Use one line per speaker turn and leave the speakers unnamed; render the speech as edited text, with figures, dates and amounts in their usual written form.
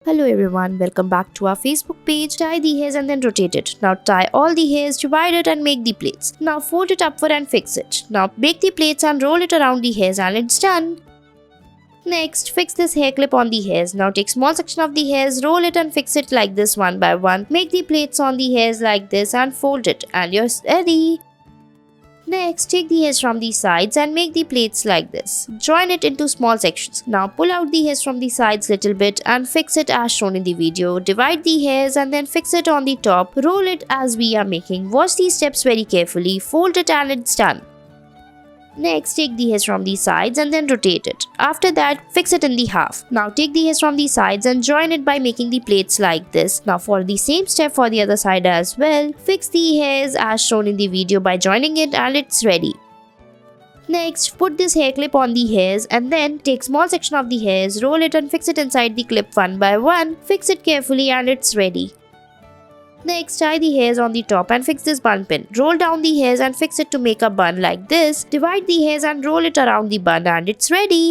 Hello everyone, welcome back to our Facebook page. Tie the hairs and then rotate it. Now tie all the hairs, divide it and make the plaits. Now fold it upward and fix it. Now make the plaits and roll it around the hairs and it's done. Next, fix this hair clip on the hairs. Now take small section of the hairs, roll it and fix it like this one by one. Make the plaits on the hairs like this and fold it and you're ready. Next, take the hairs from the sides and make the plaits like this. Join it into small sections. Now pull out the hairs from the sides little bit and fix it as shown in the video. Divide the hairs and then fix it on the top. Roll it as we are making. Watch these steps very carefully. Fold it and it's done. Next, take the hairs from the sides and then rotate it. After that, fix it in the half. Now take the hairs from the sides and join it by making the plaits like this. Now follow the same step for the other side as well. Fix the hairs as shown in the video by joining it and it's ready. Next, put this hair clip on the hairs and then take small section of the hairs, roll it and fix it inside the clip one by one. Fix it carefully and it's ready. Next, tie the hairs on the top and fix this bun pin. Roll down the hairs and fix it to make a bun like this. Divide the hairs and roll it around the bun and it's ready.